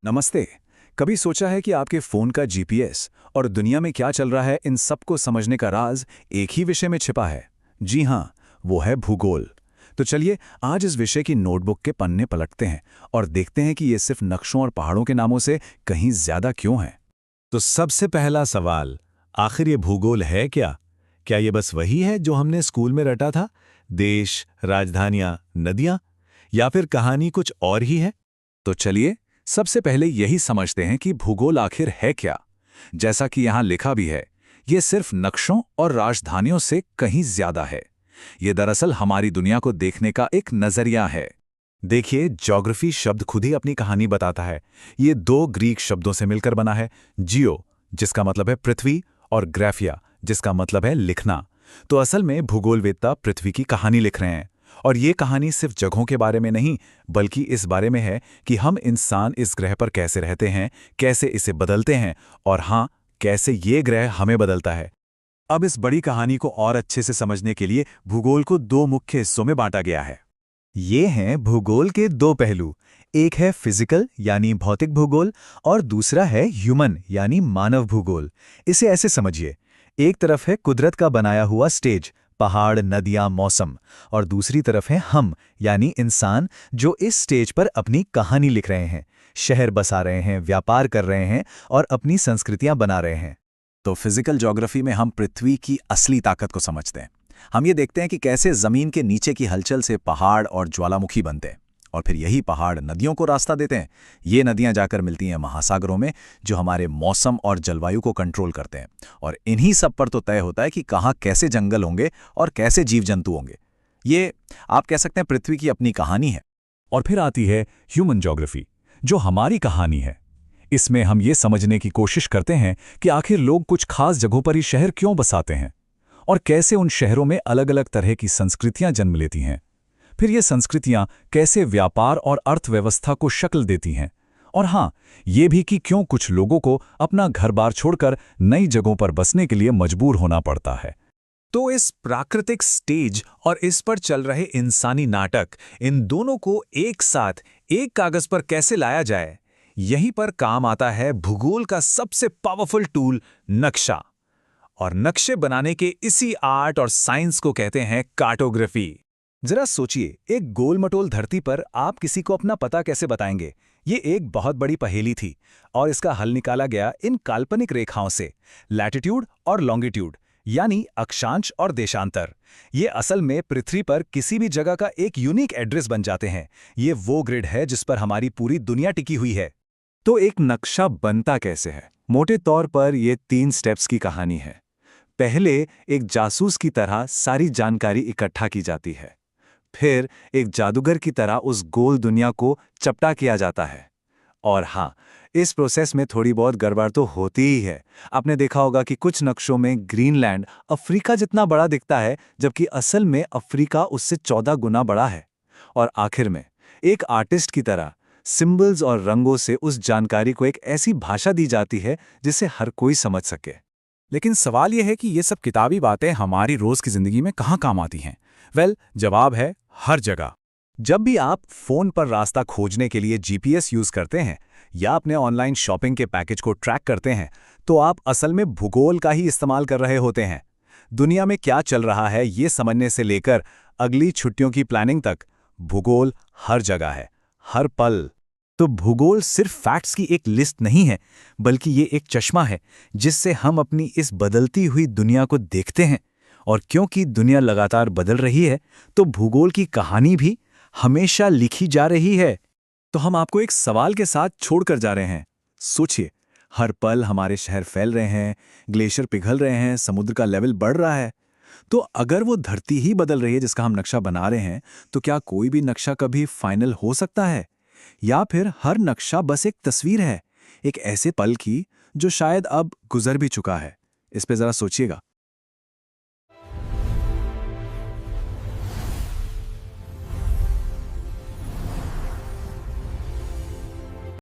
नमस्ते। कभी सोचा है कि आपके फोन का जीपीएस और दुनिया में क्या चल रहा है इन सबको समझने का राज एक ही विषय में छिपा है? जी हाँ, वो है भूगोल। तो चलिए आज इस विषय की नोटबुक के पन्ने पलटते हैं और देखते हैं कि ये सिर्फ नक्शों और पहाड़ों के नामों से कहीं ज्यादा क्यों है। तो सबसे पहला सवाल, आखिर ये भूगोल है क्या? क्या ये बस वही है जो हमने स्कूल में रटा था? देश, राजधानियां, नदियां? या फिर कहानी कुछ और ही है? तो चलिए सबसे पहले यही समझते हैं कि भूगोल आखिर है क्या। जैसा कि यहाँ लिखा भी है, ये सिर्फ नक्शों और राजधानियों से कहीं ज्यादा है। ये दरअसल हमारी दुनिया को देखने का एक नजरिया है। देखिए, ज्योग्राफी शब्द खुद ही अपनी कहानी बताता है। ये दो ग्रीक शब्दों से मिलकर बना है। जियो, जिसका मतलब है पृथ्वी, और ग्राफिया, जिसका मतलब है लिखना। तो असल में भूगोलवेत्ता पृथ्वी की कहानी लिख रहे हैं। और ये कहानी सिर्फ जगहों के बारे में नहीं, बल्कि इस बारे में है कि हम इंसान इस ग्रह पर कैसे रहते हैं, कैसे इसे बदलते हैं, और हाँ, कैसे ये ग्रह हमें बदलता है। अब इस बड़ी कहानी को और अच्छे से समझने के लिए भूगोल को दो मुख्य हिस्सों में बांटा गया है। ये हैं भूगोल के दो पहलू। एक है फिजिकल यानी भौतिक भूगोल, और दूसरा है ह्यूमन यानी मानव भूगोल। इसे ऐसे समझिए, एक तरफ है कुदरत का बनाया हुआ स्टेज, पहाड़, नदियां, मौसम, और दूसरी तरफ है हम यानी इंसान, जो इस स्टेज पर अपनी कहानी लिख रहे हैं, शहर बसा रहे हैं, व्यापार कर रहे हैं और अपनी संस्कृतियां बना रहे हैं। तो फिजिकल ज्योग्राफी में हम पृथ्वी की असली ताकत को समझते हैं। हम ये देखते हैं कि कैसे जमीन के नीचे की हलचल से पहाड़ और ज्वालामुखी बनते हैं, और फिर यही पहाड़ नदियों को रास्ता देते हैं। ये नदियां जाकर मिलती हैं महासागरों में, जो हमारे मौसम और जलवायु को कंट्रोल करते हैं। और इन्हीं सब पर तो तय होता है कि कहाँ कैसे जंगल होंगे और कैसे जीव जंतु होंगे। ये आप कह सकते हैं पृथ्वी की अपनी कहानी है। और फिर आती है ह्यूमन ज्योग्राफी, जो हमारी कहानी है। इसमें हम ये समझने की कोशिश करते हैं कि आखिर लोग कुछ खास जगहों पर ही शहर क्यों बसाते हैं, और कैसे उन शहरों में अलग अलग तरह की संस्कृतियां जन्म लेती हैं। फिर ये संस्कृतियां कैसे व्यापार और अर्थव्यवस्था को शक्ल देती हैं। और हाँ, ये भी कि क्यों कुछ लोगों को अपना घर-बार छोड़कर नई जगहों पर बसने के लिए मजबूर होना पड़ता है। तो इस प्राकृतिक स्टेज और इस पर चल रहे इंसानी नाटक, इन दोनों को एक साथ एक कागज पर कैसे लाया जाए, यहीं पर काम आता है भूगोल का सबसे पावरफुल टूल, नक्शा। और नक्शे बनाने के इसी आर्ट और साइंस को कहते हैं कार्टोग्राफी। जरा सोचिए, एक गोल-मटोल धरती पर आप किसी को अपना पता कैसे बताएंगे? ये एक बहुत बड़ी पहेली थी, और इसका हल निकाला गया इन काल्पनिक रेखाओं से, लैटिट्यूड और लॉन्गिट्यूड, यानी अक्षांश और देशांतर। ये असल में पृथ्वी पर किसी भी जगह का एक यूनिक एड्रेस बन जाते हैं। ये वो ग्रिड है जिस पर हमारी पूरी दुनिया टिकी हुई है। तो एक नक्शा बनता कैसे है? मोटे तौर पर ये 3 स्टेप्स की कहानी है। पहले एक जासूस की तरह सारी जानकारी इकट्ठा की जाती है। फिर एक जादूगर की तरह उस गोल दुनिया को चपटा किया जाता है। और हाँ, इस प्रोसेस में थोड़ी बहुत गड़बड़ तो होती ही है। आपने देखा होगा कि कुछ नक्शों में ग्रीनलैंड अफ्रीका जितना बड़ा दिखता है, जबकि असल में अफ्रीका उससे 14 गुना बड़ा है। और आखिर में एक आर्टिस्ट की तरह सिंबल्स और रंगों से उस जानकारी को एक ऐसी भाषा दी जाती है जिसे हर कोई समझ सके। लेकिन सवाल यह है कि ये सब किताबी बातें हमारी रोज की जिंदगी में कहाँ काम आती हैं? जवाब है हर जगह। जब भी आप फोन पर रास्ता खोजने के लिए जीपीएस यूज करते हैं या अपने ऑनलाइन शॉपिंग के पैकेज को ट्रैक करते हैं, तो आप असल में भूगोल का ही इस्तेमाल कर रहे होते हैं। दुनिया में क्या चल रहा है ये समझने से लेकर अगली छुट्टियों की प्लानिंग तक, भूगोल हर जगह है, हर पल। तो भूगोल सिर्फ फैक्ट्स की एक लिस्ट नहीं है, बल्कि ये एक चश्मा है जिससे हम अपनी इस बदलती हुई दुनिया को देखते हैं। और क्योंकि दुनिया लगातार बदल रही है, तो भूगोल की कहानी भी हमेशा लिखी जा रही है। तो हम आपको एक सवाल के साथ छोड़कर जा रहे हैं। सोचिए, हर पल हमारे शहर फैल रहे हैं, ग्लेशियर पिघल रहे हैं, समुद्र का लेवल बढ़ रहा है। तो अगर वो धरती ही बदल रही है जिसका हम नक्शा बना रहे हैं, तो क्या कोई भी नक्शा कभी फाइनल हो सकता है? या फिर हर नक्शा बस एक तस्वीर है, एक ऐसे पल की जो शायद अब गुजर भी चुका है? इस पे जरा सोचिएगा।